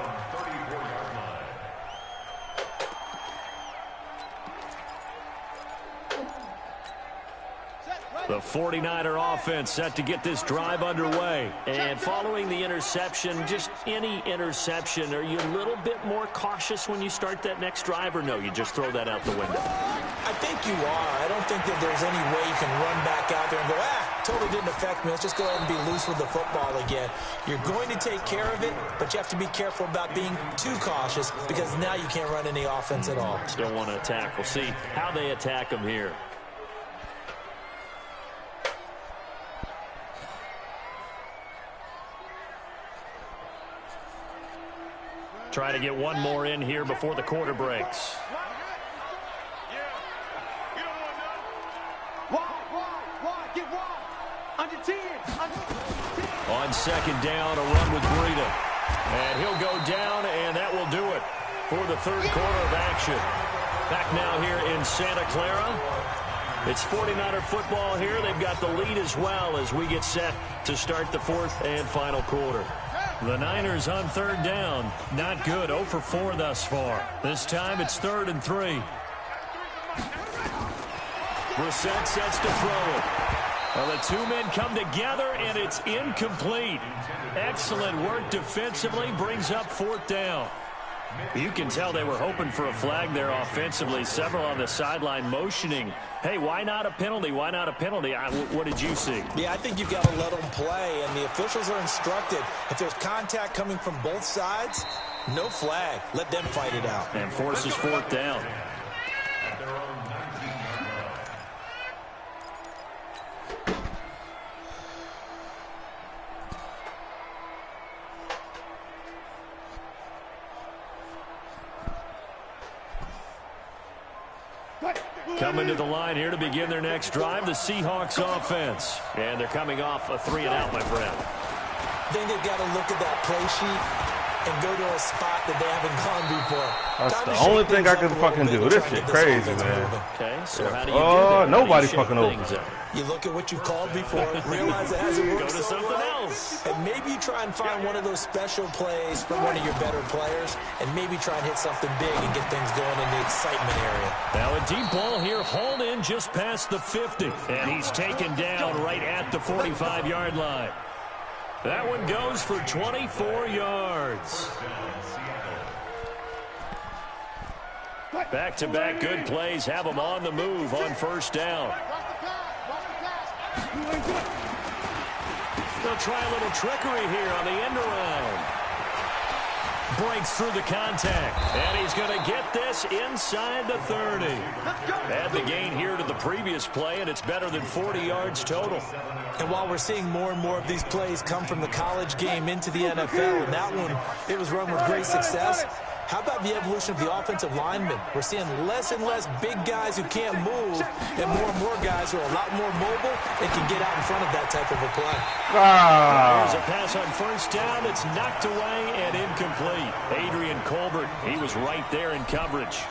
The 49er offense set to get this drive underway. And following the interception, just any interception, are you a little bit more cautious when you start that next drive, or no, you just throw that out the window? I think you are. I don't think that there's any way you can run back out there and go, totally didn't affect me. Let's just go ahead and be loose with the football again. You're going to take care of it, but you have to be careful about being too cautious because now you can't run any offense at all. Still want to attack. We'll see how they attack them here. Try to get one more in here before the quarter breaks. On second down, a run with Breida. And he'll go down, and that will do it for the third quarter of action. Back now here in Santa Clara. It's 49er football here. They've got the lead as well as we get set to start the fourth and final quarter. The Niners on third down. Not good. 0 for 4 thus far. This time it's 3rd and 3. Brissett sets to throw it. Well, the two men come together, and it's incomplete. Excellent work defensively. Brings up 4th down. You can tell they were hoping for a flag there offensively. Several on the sideline motioning, hey, why not a penalty? Why not a penalty? What did you see? Yeah, I think you've got to let them play, and the officials are instructed. If there's contact coming from both sides, no flag. Let them fight it out. And forces 4th down. Coming to the line here to begin their next drive, the Seahawks offense. And thee coming off a 3-and-out, my friend. I think they've got to look at that play sheet and go to a spot that they haven't gone before. That's the only thing I can fucking do. This shit crazy, man. Okay, so how do you do that? Nobody's fucking over. You look at what you've called before, realize it hasn't worked Go to something else. And maybe you try and find one of those special plays from one of your better players, and maybe try and hit something big and get things going in the excitement area. Now a deep ball here, hauled in just past the 50. And he's taken down right at the 45-yard line. That one goes for 24 yards. Back-to-back good plays have them on the move on first down. They'll try a little trickery here on the end around. Breaks through the contact, and he's going to get this inside the 30. Add the gain here to the previous play, and it's better than 40 yards total. And while we're seeing more and more of these plays come from the college game into the NFL, and that one, it was run with great success, how about the evolution of the offensive linemen? We're seeing less and less big guys who can't move and more guys who are a lot more mobile and can get out in front of that type of a play. There's a pass on first down. It's knocked away and incomplete. Adrian Colbert, he was right there in coverage.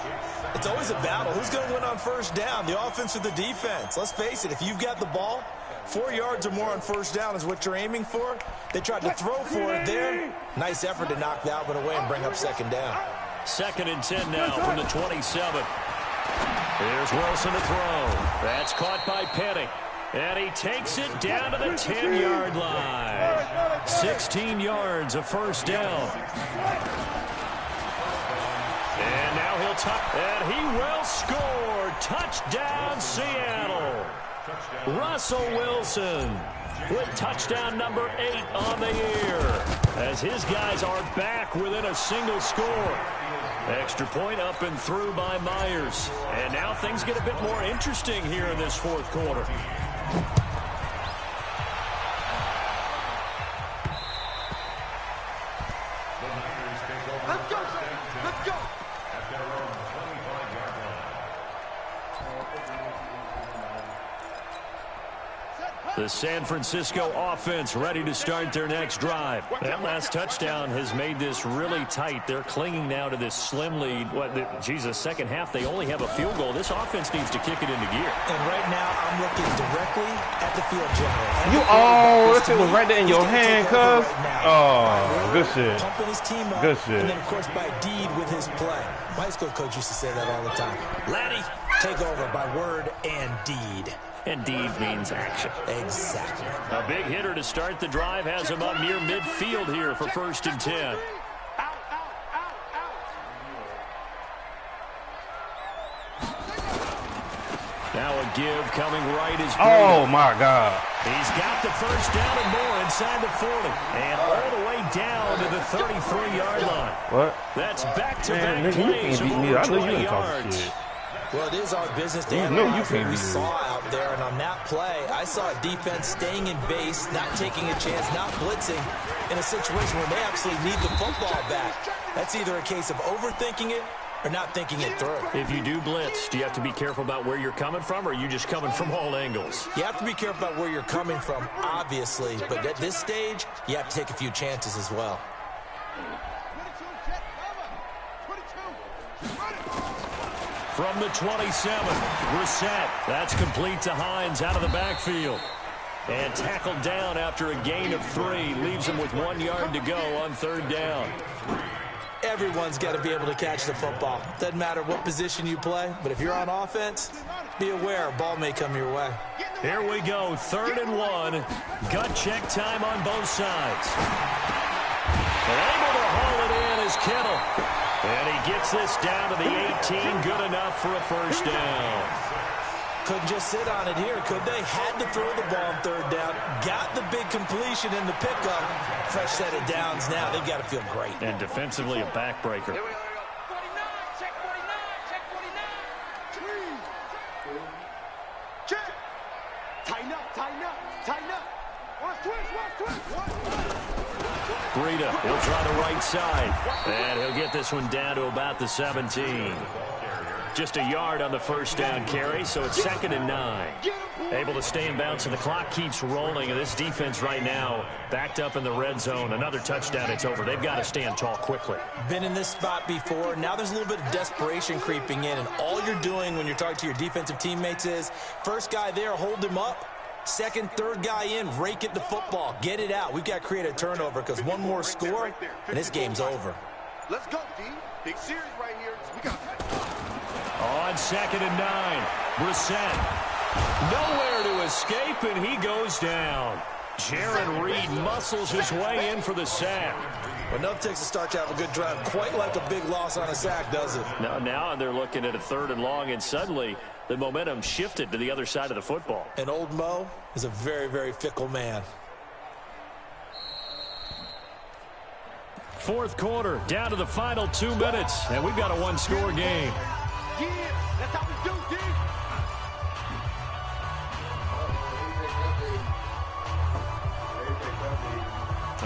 It's always a battle. Who's going to win on first down, the offense or the defense? Let's face it, if you've got the ball, 4 yards or more on first down is what you're aiming for. They tried to throw for it there. Nice effort to knock that one away and bring up second down. 2nd and 10 now from the 27. Here's Wilson to throw. That's caught by Penny. And he takes it down to the 10-yard line. 16 yards of first down. And now he'll tuck, and he will score. Touchdown, Seattle. Russell Wilson with touchdown number 8 on the year, as his guys are back within a single score. Extra point up and through by Myers. And now things get a bit more interesting here in this fourth quarter. Let's go, sir. Let's go. At their own 25-yard line. The San Francisco offense ready to start their next drive. That last touchdown has made this really tight. They're clinging now to this slim lead. Second half, they only have a field goal. This offense needs to kick it into gear. And right now, I'm looking directly at the field general. This shit was right there in your hand, cuz. Good shit. Pumping his team up. Good shit. And then, of course, by deed with his play. My high school coach used to say that all the time. Laddie, take over by word and deed. And deed means action. Exactly. A big hitter to start the drive has him up near midfield here for 1st and 10. Now a give coming right is Brady. Oh, my God. He's got the first down and more inside the 40. And all the way down to the 33-yard line. What? That's back-to-back Man, plays you of can't beat me. over I know 20 you ain't talking yards. shit. Well, it is our business to You analyze know you what can't we do saw it. out there. And on that play, I saw a defense staying in base, not taking a chance, not blitzing in a situation where they absolutely need the football back. That's either a case of overthinking it or not thinking it through. If you do blitz, do you have to be careful about where you're coming from, or are you just coming from all angles? You have to be careful about where you're coming from, obviously. But at this stage, you have to take a few chances as well. From the 27, Brissett. That's complete to Hines out of the backfield. And tackled down after a gain of 3. Leaves him with 1 yard to go on 3rd down. Everyone's got to be able to catch the football. Doesn't matter what position you play, but if you're on offense, be aware a ball may come your way. Here we go, 3rd and 1. Gut check time on both sides. And able to haul it in is Kittle. And he gets this down to the 18, good enough for a 1st down. Couldn't just sit on it here, could they? Had to throw the ball on 3rd down. Got the big completion in the pickup. Fresh set of downs now. They've got to feel great. And defensively, a backbreaker. Here we go. 49, check 49, check 49. Check. Tighten up, tighten up, tighten up. Watch twist. Breida, he'll try the right side. And he'll get this one down to about the 17. Just a yard on the 1st down carry, so it's 2nd and 9. Able to stay in bounds, and the clock keeps rolling. And this defense right now backed up in the red zone. Another touchdown, it's over. They've got to stand tall quickly. Been in this spot before. Now there's a little bit of desperation creeping in, and all you're doing when you're talking to your defensive teammates is, first guy there, hold him up. Second, third guy in, rake at the football. Get it out. We've got to create a turnover because one more score, and this game's over. Let's go, D. Big series right here. We got On 2nd and 9, Brissett. Nowhere to escape, and he goes down. Jaron Reed muscles his way in for the sack. Well, enough takes a start to have a good drive. Quite like a big loss on a sack, does it? Now they're looking at a 3rd and long, and suddenly the momentum shifted to the other side of the football. And old Mo is a very, very fickle man. 4th quarter, down to the final 2 minutes, and we've got a 1-score game. Yeah, that's how we do, D.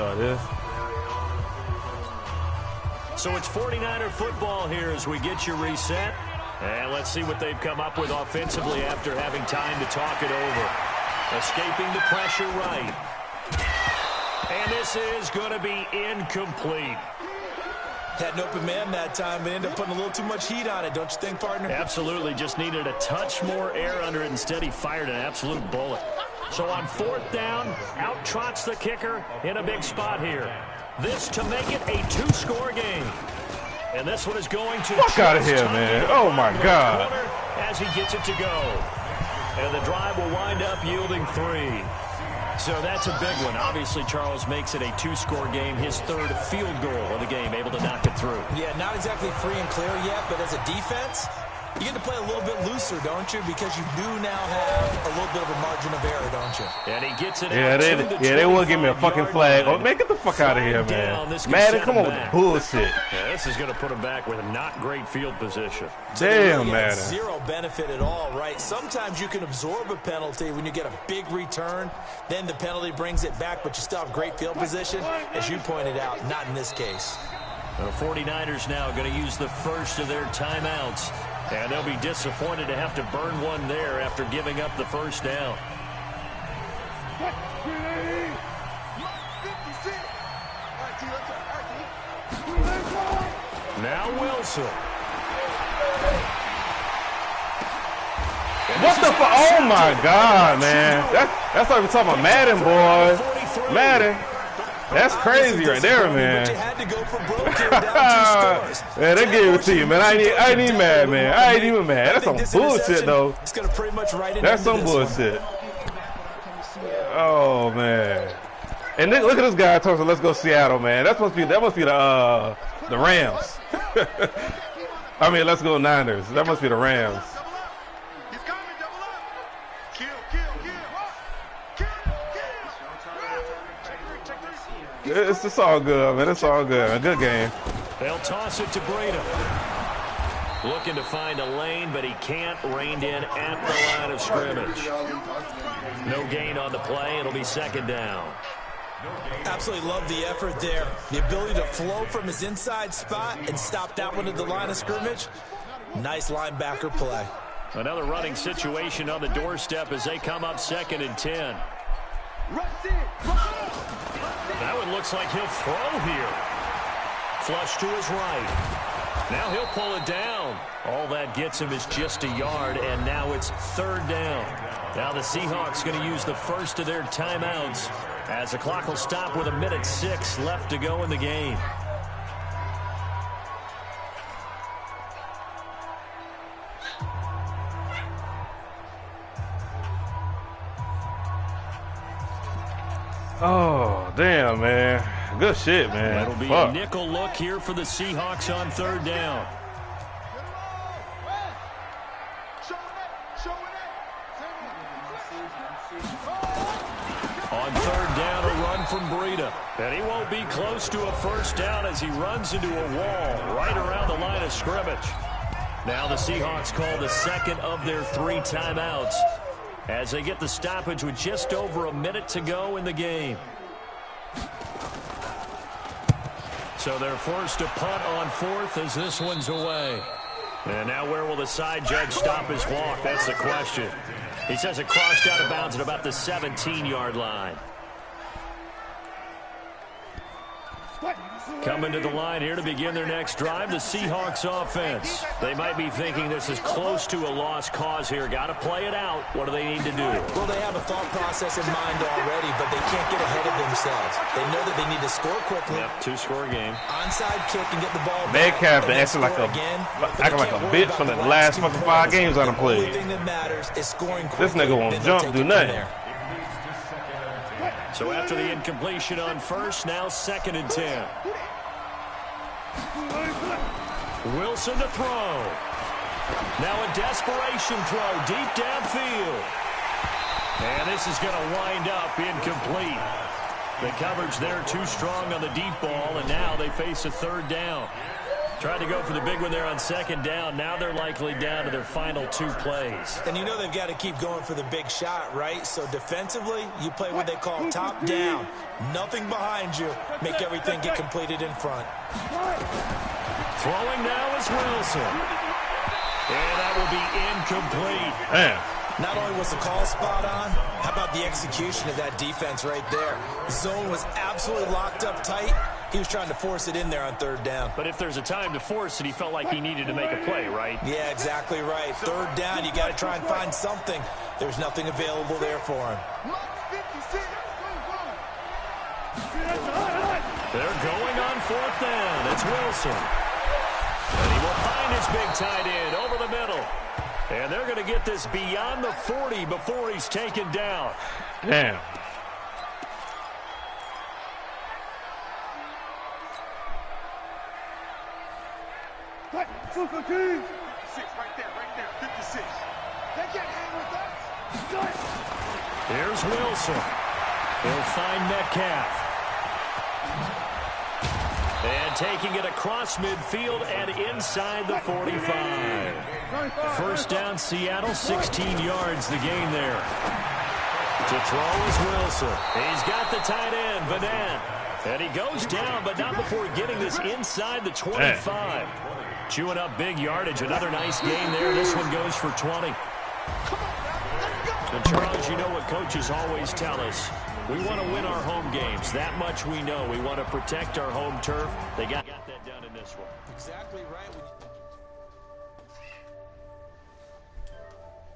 Oh, this. So it's 49er football here as we get you reset. And let's see what they've come up with offensively after having time to talk it over. Escaping the pressure right. And this is going to be incomplete. Had an open man that time, but ended up putting a little too much heat on it, don't you think, partner? Absolutely. Just needed a touch more air under it. Instead, he fired an absolute bullet. So on 4th down, out trots the kicker in a big spot here. This to make it a 2-score game. And this one is going to... Fuck out of here, man. Oh, my God. As he gets it to go. And the drive will wind up yielding 3. So that's a big one. Obviously, Charles makes it a 2-score game. His 3rd field goal of the game, able to knock it through. Yeah, not exactly free and clear yet, but as a defense, you get to play a little bit looser, don't you? Because you do now have a little bit of a margin of error, don't you? And he gets it Yeah, they will give me a fucking flag. Oh, man, get the fuck out of here, man. Madden, come on with the bullshit. Yeah, this is going to put him back with a not great field position. Damn, man. Zero benefit at all, right? Sometimes you can absorb a penalty when you get a big return. Then the penalty brings it back, but you still have great field position. As you pointed out, not in this case. The 49ers now going to use the first of their timeouts. And they'll be disappointed to have to burn one there after giving up the 1st down. Now Wilson. What the fuck? Oh, my God, man. That's like we're talking about Madden, boy. Madden. That's crazy right there, man. Yeah, they gave it to you, man. I ain't even mad, man. I ain't even mad. That's some bullshit, though. That's some bullshit. Oh, man. And look at this guy talking. Let's go Seattle, man. That must be the Rams. I mean, let's go Niners. That must be the Rams. It's just all good, man. It's all good. A good game. They'll toss it to Breda. Looking to find a lane, but he can't. Reined in at the line of scrimmage. No gain on the play. It'll be second down. Absolutely love the effort there. The ability to flow from his inside spot and stop that one at the line of scrimmage. Nice linebacker play. Another running situation on the doorstep as they come up second and 10. That one looks like he'll throw here. Flush to his right. Now he'll pull it down. All that gets him is just a yard, and now it's third down. Now the Seahawks going to use the first of their timeouts as the clock will stop with 1:06 left to go in the game. Oh, damn, man. Good shit, man. That'll be a nickel look here for the Seahawks on third down. On third down, a run from Breda. And he won't be close to a first down as he runs into a wall right around the line of scrimmage. Now the Seahawks call the second of their 3 timeouts as they get the stoppage with just over a minute to go in the game. So they're forced to punt on fourth as this one's away. And now where will the side judge stop his walk? That's the question. He says it crossed out of bounds at about the 17-yard line. Coming to the line here to begin their next drive, the Seahawks offense. They might be thinking this is close to a lost cause here. Got to play it out. What do they need to do? Well, they have a thought process in mind already, but they can't get ahead of themselves. They know that they need to score quickly. Yep, 2-score game. Onside kick and get the ball back. Metcalf been acting like a bitch for the last fucking 5 games I done played. The only thing that matters is scoring quickly. This nigga won't jump, do nothing. So after the incompletion on first, now second and 10. Wilson to throw. Now a desperation throw deep downfield. And this is going to wind up incomplete. The coverage there too strong on the deep ball, and now they face a third down. Tried to go for the big one there on second down. Now they're likely down to their final 2 plays. And you know they've got to keep going for the big shot, right? So defensively, you play what they call top down. Nothing behind you. Make everything get completed in front. Throwing now is Wilson. And that will be incomplete. Man. Not only was the call spot on, how about the execution of that defense right there? The zone was absolutely locked up tight. He was trying to force it in there on third down. But if there's a time to force it, he felt like he needed to make a play, right? Yeah, exactly right. Third down, you got to try and find something. There's nothing available there for him. They're going on fourth down. It's Wilson. And he will find his big tight end over the middle. And they're going to get this beyond the 40 before he's taken down. Damn. Right there, 56. They can't hang with us. Here's Wilson. He'll find Metcalf. And taking it across midfield and inside the 45. First down, Seattle, 16 yards the gain there. To throw is Wilson. He's got the tight end, Vanette. And he goes down, but not before getting this inside the 25. Chewing up big yardage. Another nice gain there. This one goes for 20. And Charles, you know what coaches always tell us. We want to win our home games. That much we know. We want to protect our home turf. They got